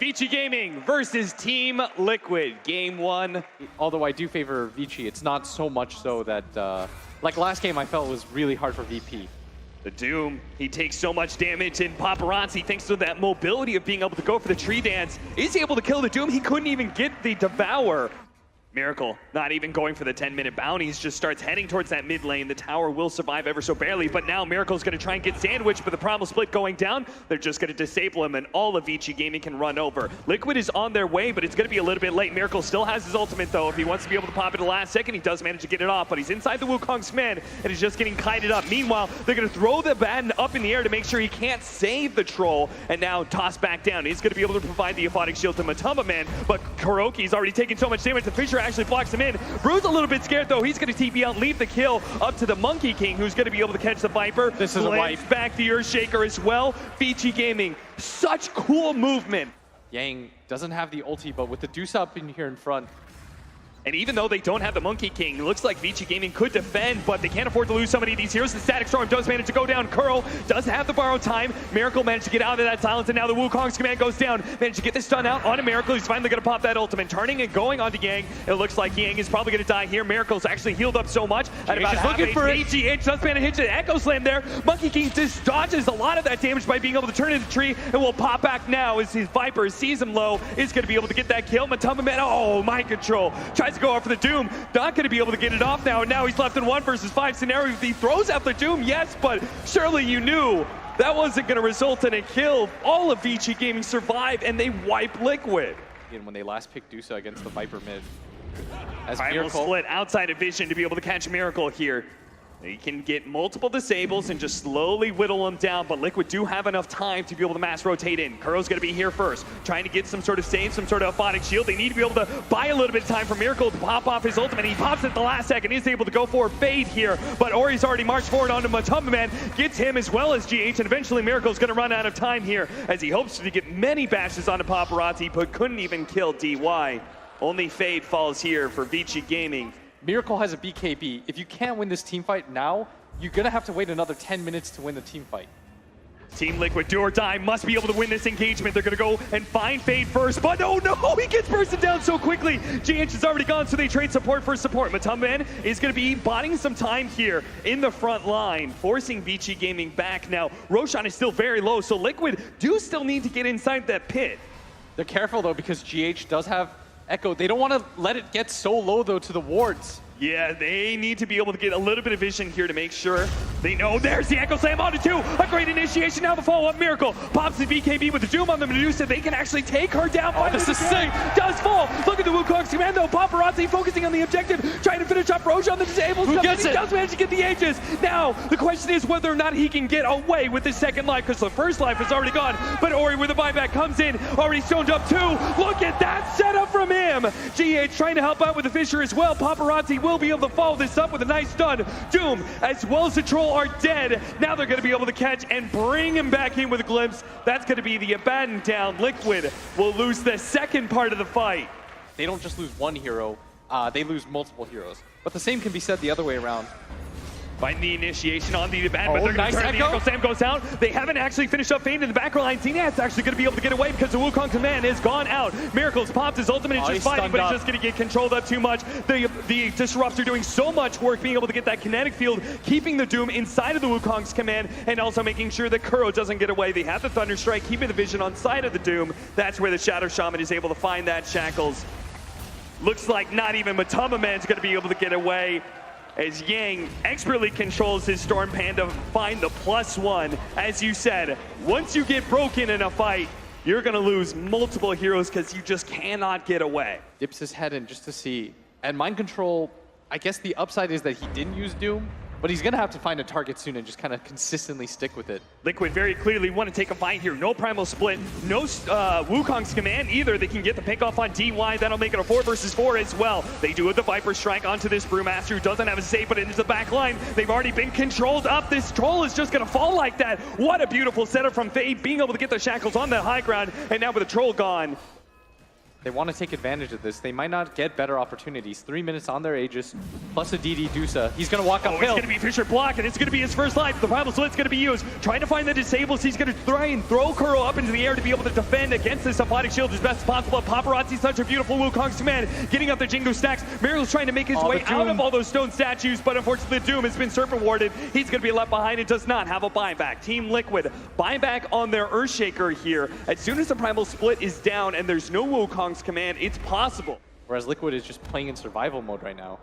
Vici Gaming versus Team Liquid, game one. Although I do favor Vici, it's not so much so that, like last game I felt was really hard for VP. The Doom, he takes so much damage, and Paparazzi, thanks to that mobility of being able to go for the tree dance, is able to kill the Doom. He couldn't even get the Devour. Miracle not even going for the 10-minute bounties, just starts heading towards that mid lane. The tower will survive ever so barely, but now Miracle's going to try and get sandwiched, but the Primal Split going down, they're just going to disable him, and all of Vici Gaming can run over. Liquid is on their way, but it's going to be a little bit late. Miracle still has his ultimate, though. If he wants to be able to pop it the last second, he does manage to get it off, but he's inside the Wukong's command, and he's just getting kited up. Meanwhile, they're going to throw the baton up in the air to make sure he can't save the troll, and now toss back down. He's going to be able to provide the Aphotic Shield to Matamba Man, but Kuroki's already taking so much damage, the Fisher actually blocks him in. Bru's a little bit scared, though. He's going to TP out, leave the kill up to the Monkey King, who's going to be able to catch the Viper. This is a wipe. Back the Earthshaker as well. Vici Gaming, such cool movement. Yang doesn't have the ulti, but with the Deuce up in here in front, and even though they don't have the Monkey King, it looks like Vici Gaming could defend, but they can't afford to lose so many of these heroes. The Static Storm does manage to go down. Curl does have the borrowed time. Miracle managed to get out of that silence, and now the Wukong's command goes down. Managed to get this stun out onto Miracle. He's finally going to pop that ultimate, turning and going onto Yang. It looks like Yang is probably going to die here. Miracle's actually healed up so much. At about looking for it. GH does manage to hit the Echo Slam there. Monkey King just dodges a lot of that damage by being able to turn into the tree, and will pop back now as his Viper sees him low. Is going to be able to get that kill. Matamba Man, oh, mind control. Tries to go off for the Doom. Not going to be able to get it off now, and now he's left in 1 versus 5 scenario. He throws out the Doom, yes, but surely you knew that wasn't going to result in a kill. All of Vici Gaming survive, and they wipe Liquid. again, when they last picked Dusa against the Viper mid. As Primal Split outside of vision to be able to catch Miracle here. They can get multiple disables and just slowly whittle them down, but Liquid do have enough time to be able to mass rotate in. Kuro's going to be here first, trying to get some sort of save, some sort of Aphotic Shield. They need to be able to buy a little bit of time for Miracle to pop off his ultimate. He pops it at the last second. He's able to go for a fade here, but Ori's already marched forward onto Matamba Man, gets him as well as GH, and eventually Miracle's going to run out of time here as he hopes to get many bashes onto Paparazzi, but couldn't even kill DY. Only fade falls here for Vici Gaming. Miracle has a BKB. If you can't win this team fight now, you're gonna have to wait another 10 minutes to win the team fight. Team Liquid, do or die, must be able to win this engagement. They're gonna go and find Fade first, but oh no, he gets bursted down so quickly. GH is already gone, so they trade support for support. Matamba Man is gonna be buying some time here in the front line, forcing Vici Gaming back now. Roshan is still very low, so Liquid do still need to get inside that pit. They're careful though, because GH does have Echo. They don't want to let it get so low though to the wards. Yeah, they need to be able to get a little bit of vision here to make sure they know. There's the Echo Slam onto 2. A great initiation. Now the follow-up Miracle pops the BKB with the Doom on the Medusa. They can actually take her down. Oh, this is sick. Does fall. Look at the Wukong's command though. Paparazzi focusing on the objective, trying to finish up Roja on the disabled. Who gets it? He does manage to get the Aegis. Now the question is whether or not he can get away with his second life, because the first life is already gone. But Ori with a buyback comes in, already stoned up 2. Look at that setup from him. GH trying to help out with the Fisher as well. Paparazzi will be able to follow this up with a nice stun. Doom as well as the Troll are dead. Now they're going to be able to catch and bring him back in with a glimpse. That's going to be the Abaddon down. Liquid will lose the second part of the fight. They don't just lose one hero, they lose multiple heroes. But the same can be said the other way around. Find the initiation on the Abaddon, but they're going nice to turn. The Echo. Echo Slam goes out. They haven't actually finished up Fade in the back line. Zenat's actually going to be able to get away because the Wukong command is gone out. Miracle's popped his ultimate, is just fighting, but he's just going to get controlled up too much. The Disruptor doing so much work, being able to get that kinetic field, keeping the Doom inside of the Wukong's command, and also making sure that Kuro doesn't get away. They have the Thunder Strike, keeping the vision on side of the Doom. That's where the Shadow Shaman is able to find that Shackles. Looks like not even Matamba Man's going to be able to get away, as Yang expertly controls his Storm Panda to find the +1. As you said, once you get broken in a fight, you're going to lose multiple heroes because you just cannot get away. Dips his head in just to see. And Mind Control, I guess the upside is that he didn't use Doom, but he's going to have to find a target soon and just kind of consistently stick with it. Liquid very clearly want to take a fight here. No Primal Split, no Wukong's command either. They can get the pick off on DY. That'll make it a 4 versus 4 as well. They do have the Viper Strike onto this Brewmaster, who doesn't have a save, but into the back line. They've already been controlled up. This Troll is just going to fall like that. What a beautiful setup from Fade, being able to get the Shackles on the high ground, and now with the Troll gone, They want to take advantage of this. They might not get better opportunities. 3 minutes on their Aegis, plus a DD Dusa. He's going to walk It's uphill. going to be Fisher block, and it's going to be his first life. The Primal Split's going to be used. Trying to find the disables. He's going to try and throw Kuro up into the air to be able to defend against this Apodic Shield as best as possible. Paparazzi's such a beautiful Wukong's command, getting up the Jingu stacks. Miracle's trying to make his way out of all those stone statues, but unfortunately the Doom has been Serpent Warded. He's going to be left behind and does not have a buyback. Team Liquid buyback on their Earthshaker here. As soon as the Primal Split is down and there's no Wukong's command, it's possible. Whereas Liquid is just playing in survival mode right now.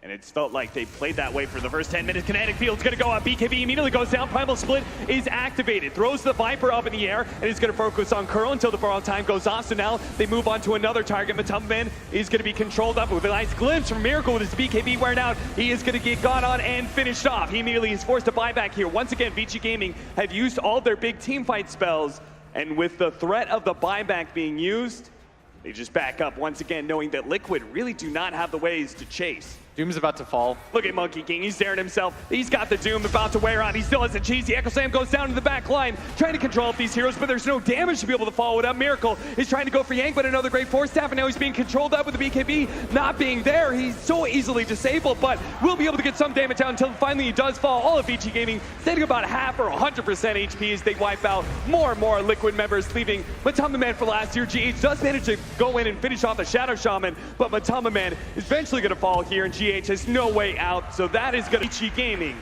And it's felt like they played that way for the first 10 minutes. Kinetic Field's going to go up. BKB immediately goes down. Primal Split is activated. Throws the Viper up in the air, and he's going to focus on Kuro until the borrowed time goes off. So now they move on to another target. Matumbaman is going to be controlled up with a nice glimpse from Miracle with his BKB wearing out. He is going to get got on and finished off. He immediately is forced to buy back here. Once again, Vici Gaming have used all their big team fight spells, and with the threat of the buyback being used, they just back up once again, knowing that Liquid really do not have the ways to chase. Doom's about to fall. Look at Monkey King, he's daring himself. He's got the Doom about to wear on. He still has a cheesy. Echo Slam goes down to the back line, trying to control up these heroes, but there's no damage to be able to follow it up. Miracle is trying to go for Yang, but another great Force Staff, and now he's being controlled up with the BKB not being there. He's so easily disabled, but will be able to get some damage out until finally he does fall. All of Vici Gaming sitting about half or 100% HP as they wipe out more and more Liquid members, leaving Matumbaman for last year. GH does manage to go in and finish off the Shadow Shaman, but Matumbaman is eventually going to fall here, and GH has no way out, so that is going to Vici Gaming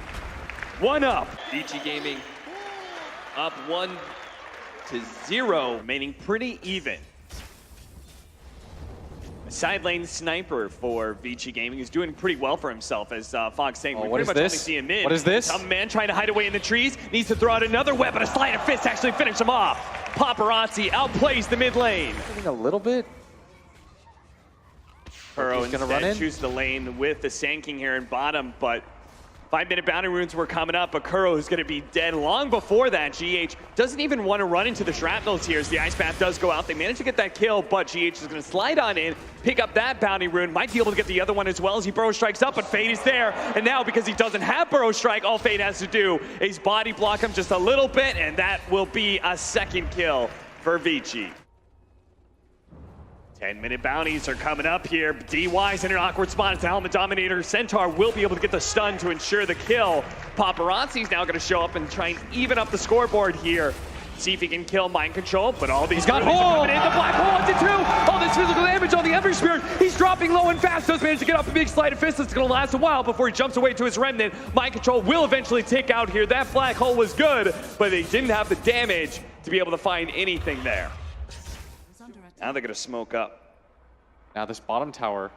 1-up. Vici Gaming up 1-0, remaining pretty even. A side lane sniper for Vici Gaming is doing pretty well for himself, as Fox saying. We pretty much only see him in. What is this? Some man trying to hide away in the trees, needs to throw out another web, but a sleight of fist actually finish him off. Paparazzi outplays the mid lane. A little bit. Kuro He's gonna run in. choose the lane with the Sand King here in bottom, but 5-minute bounty runes were coming up, but Kuro is going to be dead long before that. GH doesn't even want to run into the shrapnels here as the Ice Path does go out. They manage to get that kill, but GH is going to slide on in, pick up that bounty rune, might be able to get the other one as well as he Burrow Strikes up, but Fade is there. And now because he doesn't have Burrow Strike, all Fade has to do is body block him just a little bit, and that will be a second kill for Vici. 10-minute bounties are coming up here. DY's in an awkward spot. It's the Helmet Dominator. Centaur will be able to get the stun to ensure the kill. Paparazzi's now going to show up and try and even up the scoreboard here. See if he can kill Mind Control, but all these got are coming in. hole. The Black Hole up to 2. All this physical damage on the Ember Spirit. He's dropping low and fast. Does manage to get off a big sleight of fist. It's going to last a while before he jumps away to his Remnant. Mind Control will eventually take out here. That Black Hole was good, but they didn't have the damage to be able to find anything there. Now they're going to smoke up. Now this bottom tower.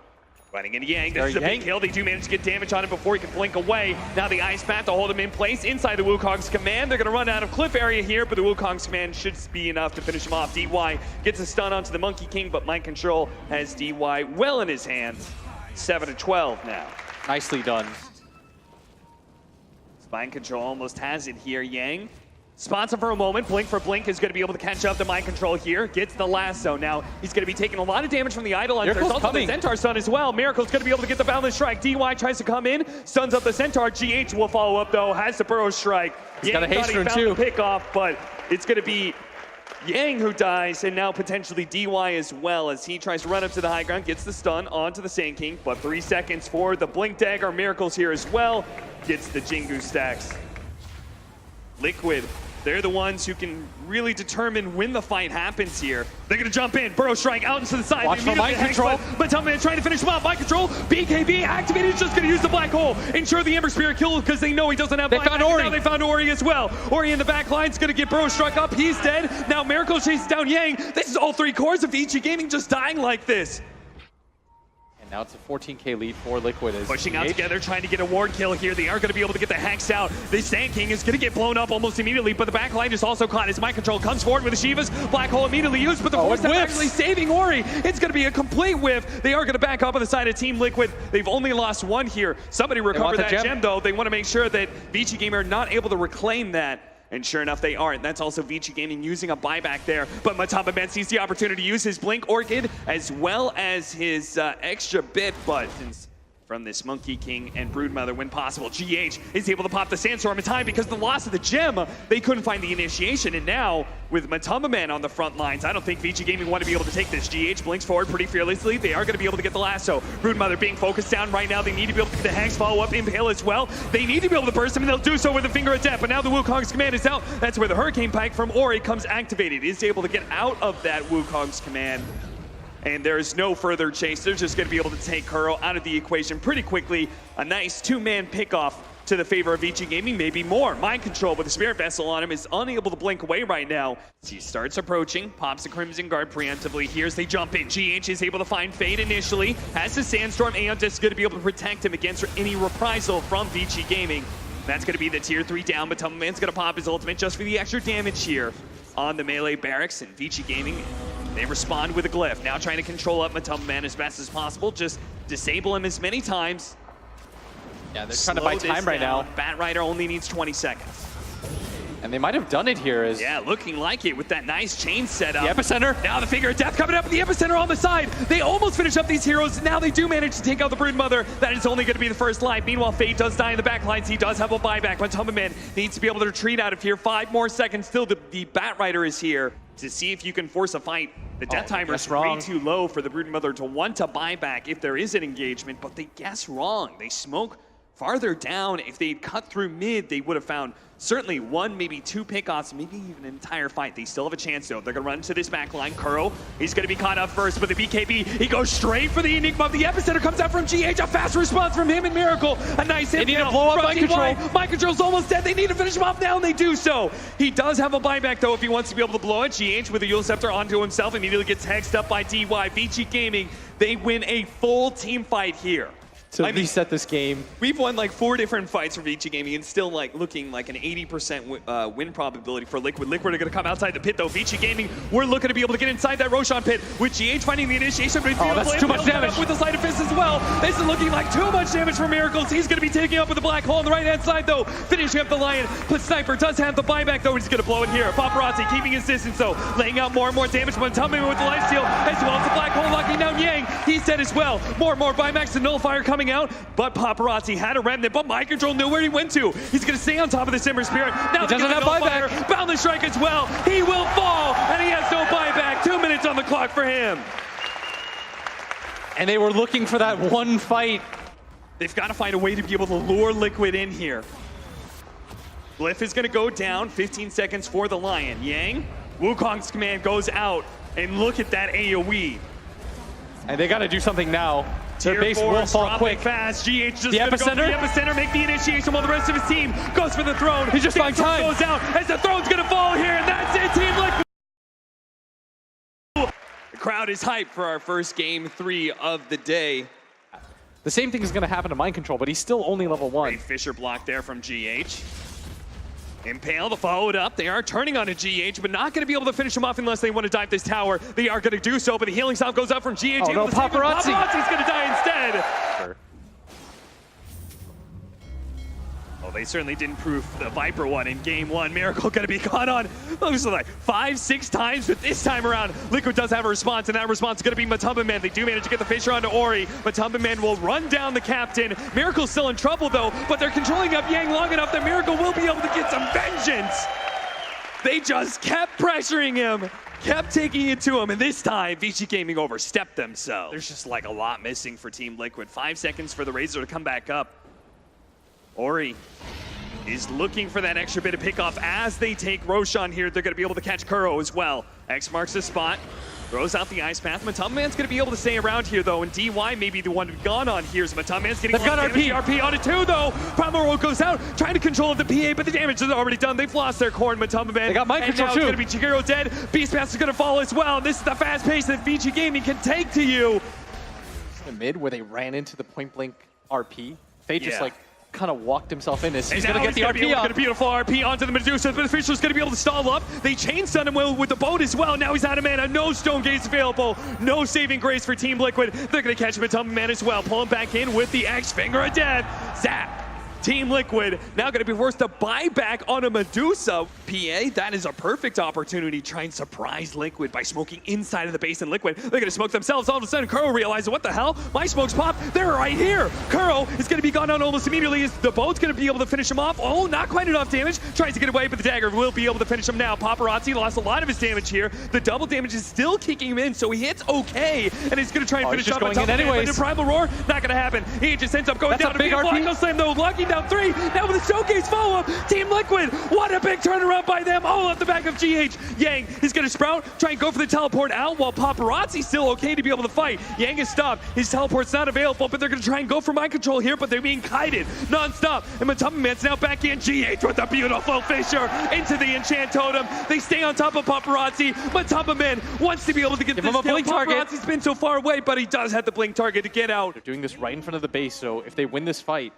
Running into Yang. This is a big kill. They do manage to get damage on him before he can blink away. Now the Ice Path to hold him in place inside the Wukong's command. They're going to run out of cliff area here, but the Wukong's command should be enough to finish him off. DY gets a stun onto the Monkey King, but Mind Control has DY well in his hands. 7-12 now. Nicely done. Mind Control almost has it here. Yang spots him for a moment. Blink for Blink is going to be able to catch up to Mind Control here. Gets the lasso. Now he's going to be taking a lot of damage from the Idol. And there's also the Centaur stun as well. Miracle's going to be able to get the Boundless Strike. DY tries to come in. Stuns up the Centaur. GH will follow up though. Has the Burrow Strike. He's got a haste rune too. too. Pick off, but it's going to be Yang who dies, and now potentially DY as well as he tries to run up to the high ground. Gets the stun onto the Sand King, but 3 seconds for the Blink Dagger. Miracle's here as well. Gets the Jingu stacks. Liquid, they're the ones who can really determine when the fight happens here. They're going to jump in. Burrow Strike out into the side. Watch for Mind Control. But Tumbleman trying to finish him off. Mind Control. BKB activated. He's just going to use the Black Hole. Ensure the Ember Spirit kill because they know he doesn't have. They found Ori. Now they found Ori as well. Ori in the back line is going to get Burrow Struck up. He's dead. Now Miracle chases down Yang. This is all 3 cores of Vici Gaming just dying like this. Now it's a 14k lead for Liquid. As pushing out together, trying to get a ward kill here. They are going to be able to get the Hex out. The Sand King is going to get blown up almost immediately, but the back line is also caught as Mind Control comes forward with the Shivas. Black Hole immediately used, but the Force Staff actually saving Ori. It's going to be a complete whiff. They are going to back up on the side of Team Liquid. They've only lost 1 here. Somebody recovered that gem though. They want to make sure that Vici Gamer are not able to reclaim that. And sure enough, they aren't. That's also Vici Gaming using a buyback there. But Matumbaman sees the opportunity to use his Blink Orchid as well as his extra bit. But since from this Monkey King and Broodmother when possible. GH is able to pop the Sandstorm in time because of the loss of the gem. They couldn't find the initiation, and now with Matumbaman on the front lines, I don't think VG Gaming want to be able to take this. GH blinks forward pretty fearlessly. They are going to be able to get the lasso. Broodmother being focused down right now. They need to be able to get the Hex follow-up Impale as well. They need to be able to burst him, and they'll do so with the Finger of Death. But now the Wukong's command is out. That's where the Hurricane Pike from Ori comes activated. Is able to get out of that Wukong's command. And there's no further chase. They're just going to be able to take Kuro out of the equation pretty quickly. A nice two-man pickoff to the favor of VG Gaming, maybe more. Mind Control with the Spirit Vessel on him is unable to blink away right now. He starts approaching, pops the Crimson Guard preemptively. Here's they jump in. GH is able to find Fade initially. Has the Sandstorm. Aeon is going to be able to protect him against any reprisal from VG Gaming. That's going to be the tier 3 down. Matumbaman's going to pop his ultimate just for the extra damage here on the melee barracks, and VG Gaming, they respond with a glyph. Now trying to control up Matumbaman as best as possible. Just disable him as many times. Yeah, they're trying to buy time right now. Batrider only needs 20 seconds. And they might have done it here as... Yeah, looking like it with that nice chain setup. The Epicenter. Now the Finger of Death coming up with the Epicenter on the side. They almost finish up these heroes. Now they do manage to take out the Broodmother. That is only going to be the first life. Meanwhile, Fade does die in the back lines. He does have a buyback. Matumbaman needs to be able to retreat out of here. 5 more seconds till the Batrider is here to see if you can force a fight. The death timer is way too low for the Broodmother to want to buy back if there is an engagement, but they guess wrong. They smoke farther down. If they'd cut through mid, they would have found certainly 1, maybe 2 pickoffs, maybe even an entire fight. They still have a chance, though. They're going to run into this back line. Kuro, he's going to be caught up first with the BKB. He goes straight for the Enigma. The Epicenter comes out from GH. A fast response from him and Miracle. A nice hit. They need to blow up Mind Control. Mind Control's almost dead. They need to finish him off now, and they do so. He does have a buyback, though, if he wants to be able to blow it. GH with the Eul Scepter onto himself. Immediately gets hexed up by DY. VG Gaming, they win a full team fight here. To reset this game. We've won like 4 different fights for VG Gaming and still like looking like an 80% win probability for Liquid. Liquid are going to come outside the pit though. VG Gaming, we're looking to be able to get inside that Roshan pit with GH finding the initiation, but he's that's too much damage. With the Sleight of Fist as well. This is looking like too much damage for Miracles. He's going to be taking up with the black hole on the right-hand side though. Finishing up the Lion, but Sniper does have the buyback though. He's going to blow it here. Paparazzi keeping his distance though, laying out more and more damage. Matumbaman with the lifesteal as well as the black hole locking down Yang. He's dead as well. More and more buybacks and Nullifier coming out, but Paparazzi had a remnant, but Mind Control knew where he went to. He's going to stay on top of the Simmer Spirit. Now he doesn't have buyback. Boundless Strike as well. He will fall, and he has no buyback. 2 minutes on the clock for him. And they were looking for that one fight. They've got to find a way to be able to lure Liquid in here. Glyph is going to go down. 15 seconds for the Lion. Yang, Wukong's command goes out, and look at that AoE. And they got to do something now. Their Tier base 4 will fall quick. Fast. GH just the gonna Epicenter? go for the Epicenter, make the initiation while the rest of his team goes for the throne. He's just buying time. Goes out as the throne's gonna fall here, and that's it, Team Liquid. The crowd is hyped for our first game 3 of the day. The same thing is going to happen to Mind Control, but he's still only level 1. Great Fisher block there from GH. Impale to follow it up. They are turning on a GH, but not going to be able to finish him off unless they want to dive this tower. They are going to do so, but the healing salve goes up from GH. Oh no, Paparazzi! Paparazzi's going to die instead. Sure. Well, they certainly didn't prove the Viper one in game 1. Miracle going to be caught on, looks like 5-6 times, but this time around, Liquid does have a response, and that response is going to be Matumbaman. They do manage to get the Fisher onto Ori. Matumbaman will run down the captain. Miracle's still in trouble, though, but they're controlling up Yang long enough that Miracle will be able to get some vengeance. They just kept pressuring him, kept taking it to him, and this time, VG Gaming overstepped themselves. There's just like a lot missing for Team Liquid. 5 seconds for the Razor to come back up. Ori is looking for that extra bit of pickoff as they take Roshan here. They're going to be able to catch Kuro as well. X marks the spot, throws out the ice path. Matumbaman's going to be able to stay around here though, and DY may be the one gone on here. So Matumbaman's getting They've got RP on it too though. Primal Road goes out, trying to control the PA, but the damage is already done. They've lost their core in Matumbaman. They got Mind Control too. It's going to be Chiguro dead. Beast Pass is going to fall as well. This is the fast pace that VG Gaming can take to you. The mid where they ran into the point blank RP. They just like kind of walked himself in. He's going to get the RP on. Get a beautiful RP onto the Medusa, but the Fisher's going to be able to stall up. They chain stun him with the boat as well. Now he's out of mana. No Stone Gaze available. No saving grace for Team Liquid. They're going to catch Matumbaman as well. Pull him back in with the X Finger of Death. Zap. Team Liquid now going to be forced to buy back on a Medusa. PA, that is a perfect opportunity to try and surprise Liquid by smoking inside of the base. And Liquid, they're going to smoke themselves. All of a sudden, Kuro realizes, what the hell? My smokes pop. They're right here. Kuro is going to be gone down almost immediately. Is the boat's going to be able to finish him off? Oh, not quite enough damage. Tries to get away, but the dagger will be able to finish him now. Paparazzi lost a lot of his damage here. The double damage is still kicking him in, so he hits okay. And he's going to try and finish up on top of him. But the Primal Roar, not going to happen. He just ends up going down. That's a big RP. Echo Slam, though, locking down 3. Now with a showcase follow-up, Team Liquid, what a big turnaround by them, all off the back of GH. Yang is going to sprout, try and go for the teleport out, while Paparazzi's still okay to be able to fight. Yang is stopped, his teleport's not available, but they're going to try and go for mind control here, but they're being kited non-stop. And Matumba Man's now back in. GH with a beautiful fissure into the enchant totem. They stay on top of Paparazzi. Matumba Man wants to be able to get Give this him a kill. blink target. Paparazzi's been so far away, but he does have the blink target to get out. They're doing this right in front of the base, so if they win this fight,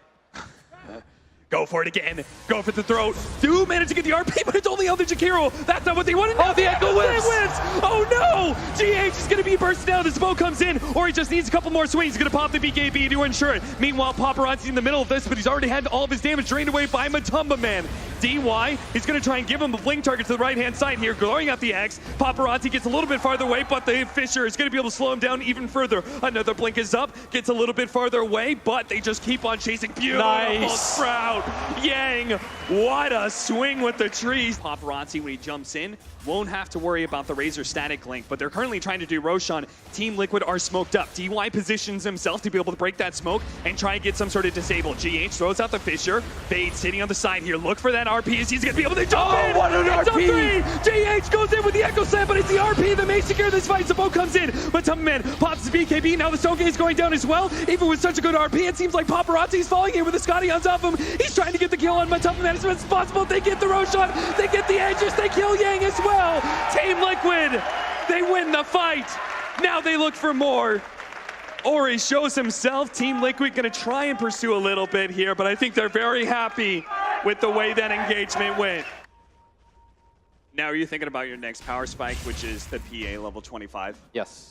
go for it again. Go for the throat. Do manage to get the RP, but it's only Elder Jakiro. That's not what they wanted. Oh, the Echo wins. Oh no! GH is going to be bursting down. The smoke comes in, or he just needs a couple more swings. He's going to pop the BKB to ensure it. Meanwhile, Paparazzi's in the middle of this, but he's already had all of his damage drained away by Matumba Man. DY, he's going to try and give him a blink target to the right-hand side here, glowing out the X. Paparazzi gets a little bit farther away, but the Fisher is going to be able to slow him down even further. Another blink is up, gets a little bit farther away, but they just keep on chasing. Beautiful sprout. Yang, what a swing with the trees. Paparazzi, when he jumps in, won't have to worry about the Razor static link, but they're currently trying to do Roshan. Team Liquid are smoked up. DY positions himself to be able to break that smoke and try and get some sort of disable. GH throws out the Fisher. Fade sitting on the side here. Look for that RP as he's going to be able to jump in. What an RP! GH goes in with the Echo Slam, but it's the RP that may secure this fight. The boat comes in, but Matumba Man pops his BKB. Now the Stone Gate is going down as well. Even with such a good RP, it seems like Paparazzi's falling in with the Scotty on top of him. He's trying to get the kill on Matumba Man as much as possible. They get the Roshan. They get the Aegis. They kill Yang as well. Team Liquid, they win the fight. Now they look for more. Ori shows himself. Team Liquid going to try and pursue a little bit here, but I think they're very happy with the way that engagement went. Now, are you thinking about your next power spike, which is the PA level 25? yes.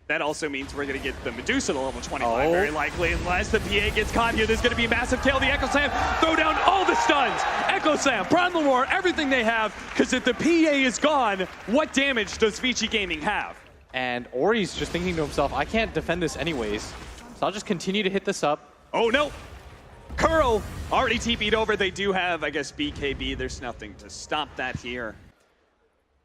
That also means we're going to get the Medusa to level 25, very likely, unless the PA gets caught here. There's going to be a massive kill. The Echo Slam, throw down all the stuns. Echo Slam, Primal Roar, everything they have, because if the PA is gone, what damage does Vici Gaming have? And Ori's just thinking to himself, I can't defend this anyways, so I'll just continue to hit this up. Oh no! Kuro already TP'd over. They do have, I guess, BKB. There's nothing to stop that here.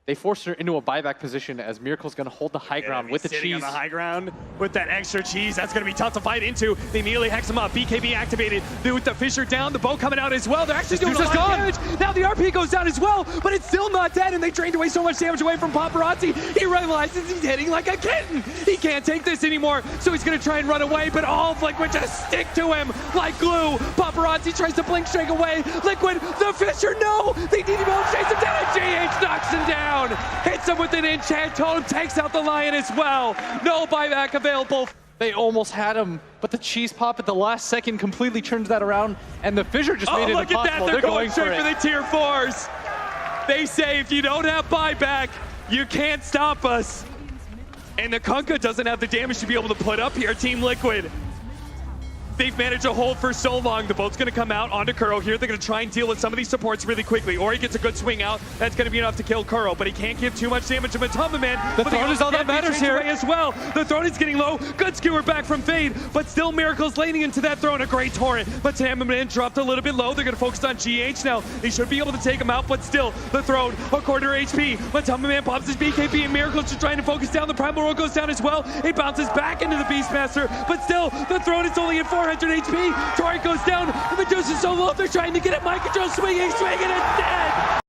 They forced her into a buyback position as Miracle's going to hold the high ground with the cheese. On the high ground with that extra cheese. That's going to be tough to fight into. They immediately hex him up. BKB activated. With the Fisher down, the bow coming out as well. They're actually doing a lot of damage. Now the RP goes down as well, but it's still not dead, and they drained away so much damage away from Paparazzi. He realizes he's hitting like a kitten. He can't take this anymore, so he's going to try and run away, but all of Liquid just stick to him like glue. Paparazzi tries to blink straight away. Liquid, the Fisher, no! They need to be able to chase him down, and GH knocks him down. Hits him with an enchant totem, takes out the Lion as well. No buyback available. They almost had him, but the cheese pop at the last second completely turns that around, and the Fissure just made it impossible. Look at that, they're going straight for the tier 4s. They say if you don't have buyback, you can't stop us. And the Kunkka doesn't have the damage to be able to put up here, Team Liquid. They've managed to hold for so long. The boat's going to come out onto Kuro here. They're going to try and deal with some of these supports really quickly. Ori gets a good swing out. That's going to be enough to kill Kuro, but he can't give too much damage to Matumba Man. The throne is all that matters here. As well. The throne is getting low. Good skewer back from Fade, but still Miracle's laning into that throne. A great torrent. Matumba Man dropped a little bit low. They're going to focus on GH now. They should be able to take him out, but still, the throne, a quarter HP. Matumba Man pops his BKB, and Miracle's just trying to focus down. The Primal Roar goes down as well. It bounces back into the Beastmaster, but still, the throne is only at 400 HP. Torrent goes down, the Medusa's so low, they're trying to get it, mind control, swinging, it's dead!